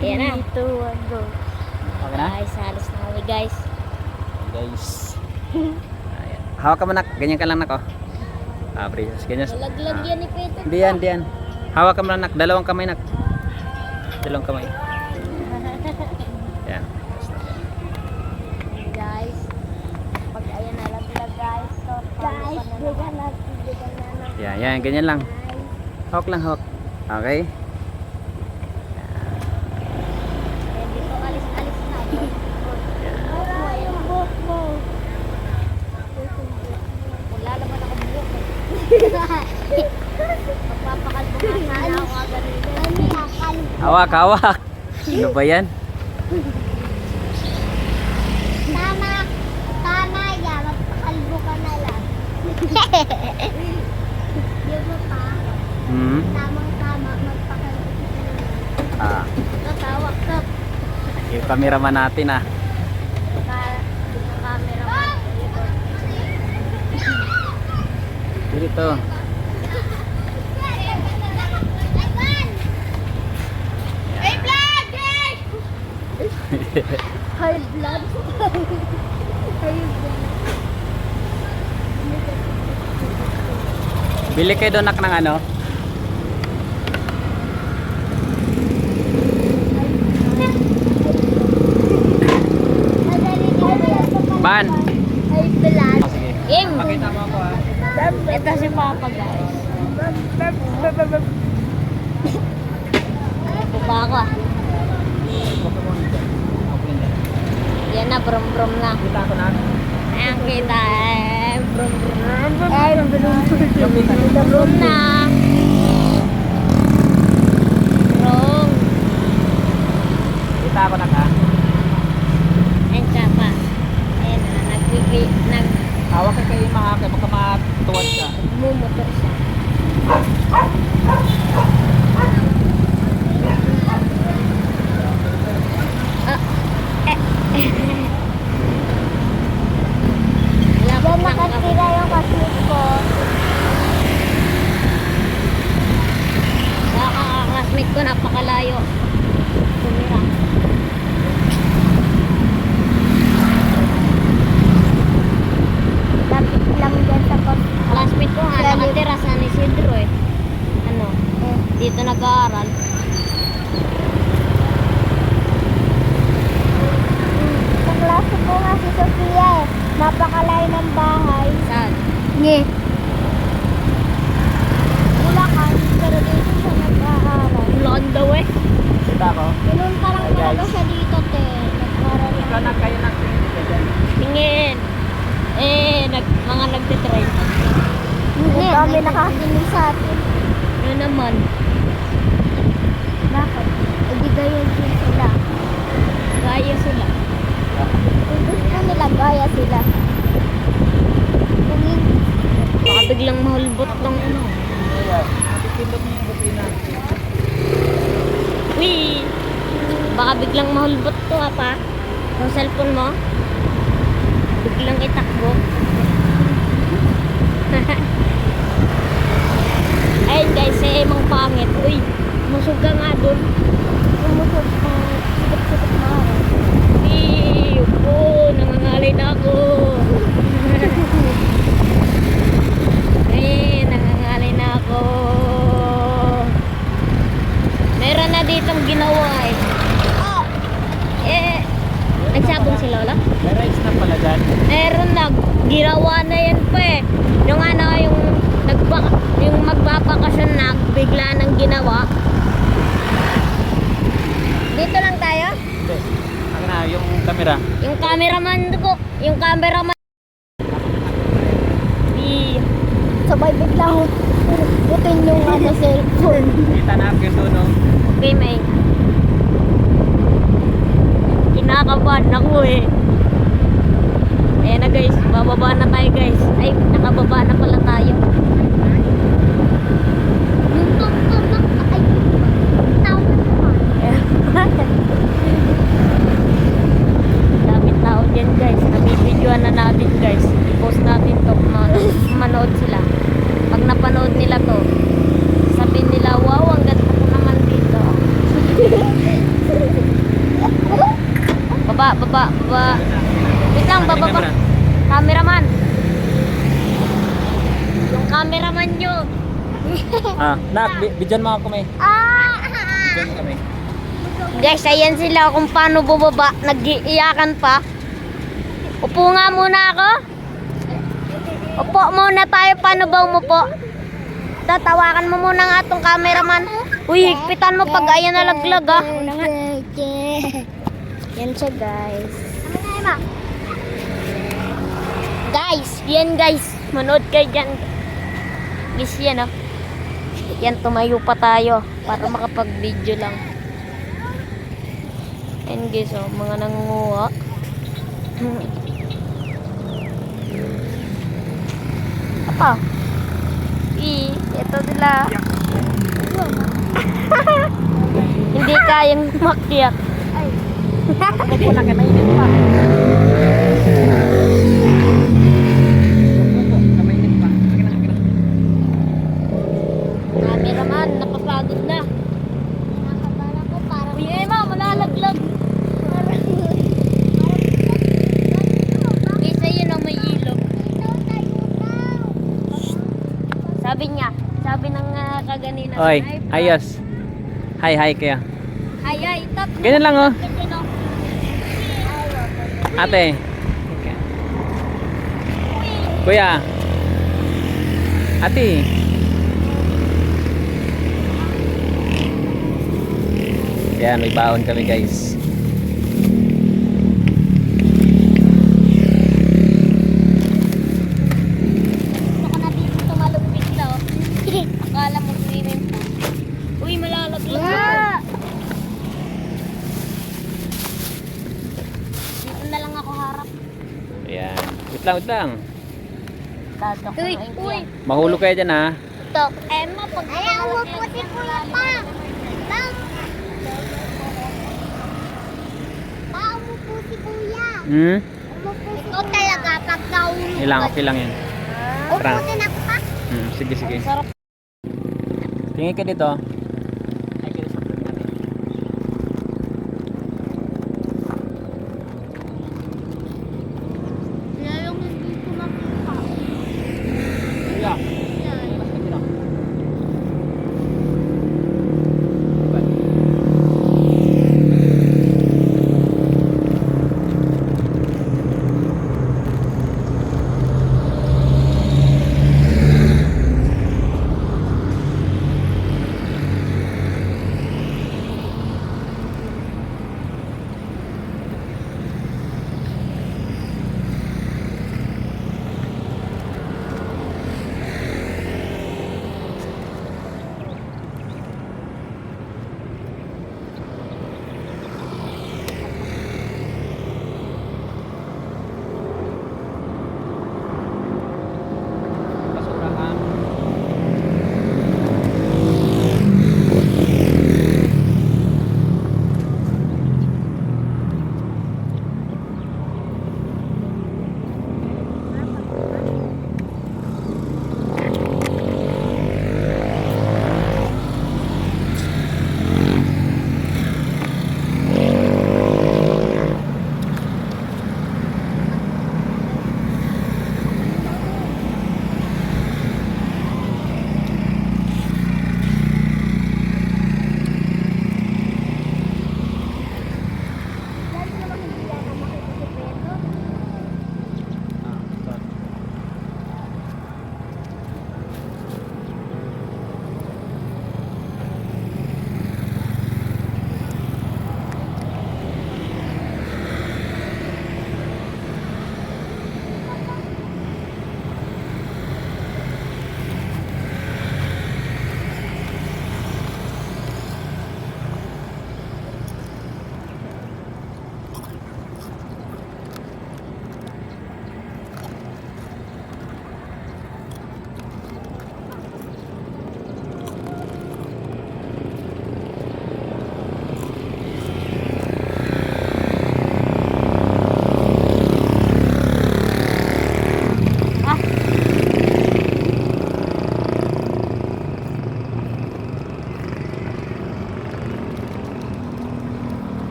Ayan na. 3, 2, 1, go. Okay na? Guys, halos na kami guys. Guys. Ayan. Hawak ka mo nak. Ganyan ka lang nak oh. Braces. Ganyan. Malaglag yan ni Peter. Hindi yan, hindi yan. Hawak ka mo lang nak. Dalawang kamay nak. Dalawang kamay. Yan. Guys, pag ayan na lang sila guys. So, guys, bigan na. Yan, yan. Ganyan lang. Hawak lang, hawak. Okay. Ayan, dito alis-alis na. Yung buhok mo. Lalaman ako buhok. Magpapakalbo ka sana ako agad. Hawak, hawak. Ano ba yan? Tama. Tama yan. Magpakalbo ka na lang. Di ba pa? Hmm? Tamang-tama. Magpakalbo ka na lang. Ah, Tatawak ka. yung cameraman natin ah. Yung camera mo. Dito. Hey, blood! High blood. High blood. Bili kayo doon nak ng ano? Ban. High blood. Oh, sige. Game. Pakita mo ako ah. Ito si Papa guys. Buka ako ah. Yan na, brum brum na. Kita ko na. Ayan kita eh. Brum brum brum. Ay, brum na. Brum. Kita ko na ka. Ayan ka pa. Ayan na, Hawak ka kayo mahaka. Baka matuwad ka. nagmumotor siya. Diyan nakatira yung kaslit ko. Sa kakaklasmate ko, napakalayo. Tumira. Lapit lang dyan sa classmate ko nga, nakatira sa San Isidro eh. Ano? Dito nag-aaral. Sa klase ko nga si Sofia eh. Napakalayo ng bahay. Saan? Nge. Bulacan, pero dito siya nag-aaral. Bulacan daw eh. Kita ko. Pinunta lang Hey, talaga guys. siya dito te. Nag-aaral Ikaw lang. na kayo na. Tingin. Mga nagtitrain. Hindi kami nakakinig sa atin. Ano naman? Bakit? E di gaya din sila. Gaya sila. Kung gusto nila, gaya sila. Kung hindi, baka biglang mahulbot ng ano. Pindot niyo yung busina. Wee! Baka biglang mahulbot to ha pa. Yung cellphone mo. Biglang itakbo. Ayun guys, eh emang pangit. Uy, musog ka nga dun. Musog ka. Sikip-sikip na ako. Upo, nangangalay na ako. Nangangalay na ako. Meron na ditong ginawa eh. Nagsabong si Lola? May rice na pala dyan. Meron na, ginawa na yan pa eh. Yung ano, yung magbabakasyon na, bigla nang ginawa. Dito lang tayo? Hindi. Ang na, yung camera. Yung cameraman ko, yung cameraman. Sabay biglang putin yung ano cellphone. Kita na ako yung tuno. Okay, may. Kinakabahan ako eh. Ayan na guys, bababa na tayo guys. Ay, nakababa na pala tayo. Yung tum-tum lang, ay, tao naman. Dami tao dyan guys. Nabibidyoan na natin guys. I-post natin to. Manood sila. Pag napanood nila to, sabihin nila, wow, ang ganda ko naman dito. Baba. Wait lang, baba. Cameraman. Yung cameraman nyo. Nak, bidyan mo ako may. Bidyan mo kami. Guys, ayan sila kung paano bumaba. Nag-iiyakan pa. Upo nga muna ako. Upo muna tayo. Paano ba umupo? Tatawakan mo muna nga itong cameraman. Uy, higpitan mo pag ayan nalaglag ah. Yan siya guys. Guys. Manood kayo dyan. Guys, yan oh. Yan, tumayo pa tayo para makapag-video lang. Yan guys oh, mga nangunguha. Apa? Ito sila. Hindi kayang makiyak. Wala ka mainit pa. Mainit pa. Cameraman, napapagod na. Nakabala ko parang... Uy, Emma, malalaglag. Guys, ayun ang may ilog. Sabi ng kaganina. Oy, ayos. Hi kaya. Ay, Ganyan lang oh. Ate. Kuya. Ate. Yan, may baon kami guys. Ako na dito tumalupit na oh. Akala mo swimming pool. Uy, malalaglag ako. Dito na lang ako harap. Ayan. Wait lang. Uy. Mahulog kayo dyan ha. Ito, Emma, pag... Ayaw mo po si Kuya pa. Paupo po si Kuya. Ito talaga, pag naulog. Ilang, okay lang yan. Upo din ako pa. Sige. Tingin ka dito. Ay, kaya sa vlog natin. Lalong hindi ko makita. Kuya. Mas ka dito.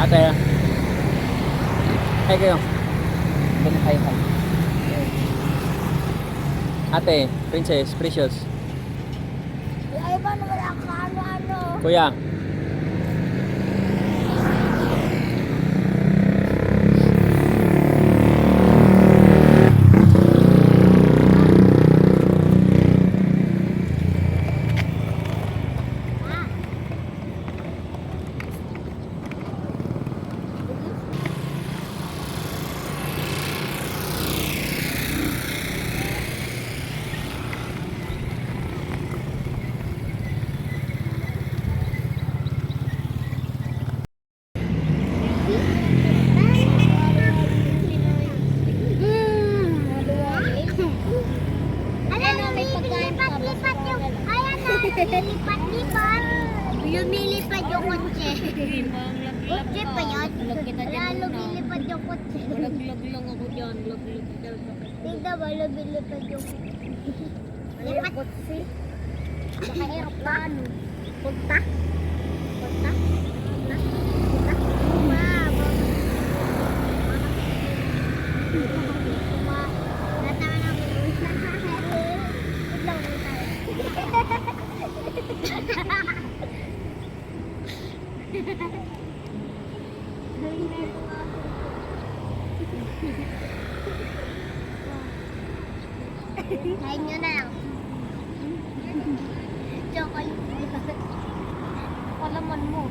Ate. Hi kayo. Doon, hi, hi. Ate, Princess, Precious. Ay, paano wala ka ano-ano? Kuya. Ano, may pagkain pa ba? Lipat yung, ayan na, lipat-lipat. Lumilipad yung kotse. Kotse pa yan? Wala, lumilipad yung kotse. Laglag lang ako dyan. Laglag daw. Tignan ba, lumilipad yung lipat kotse. Baka aeroplano. Punta? Punta? Punta? Punta? Wow. Kain nyo na lang. Chocolate. Palaman mo.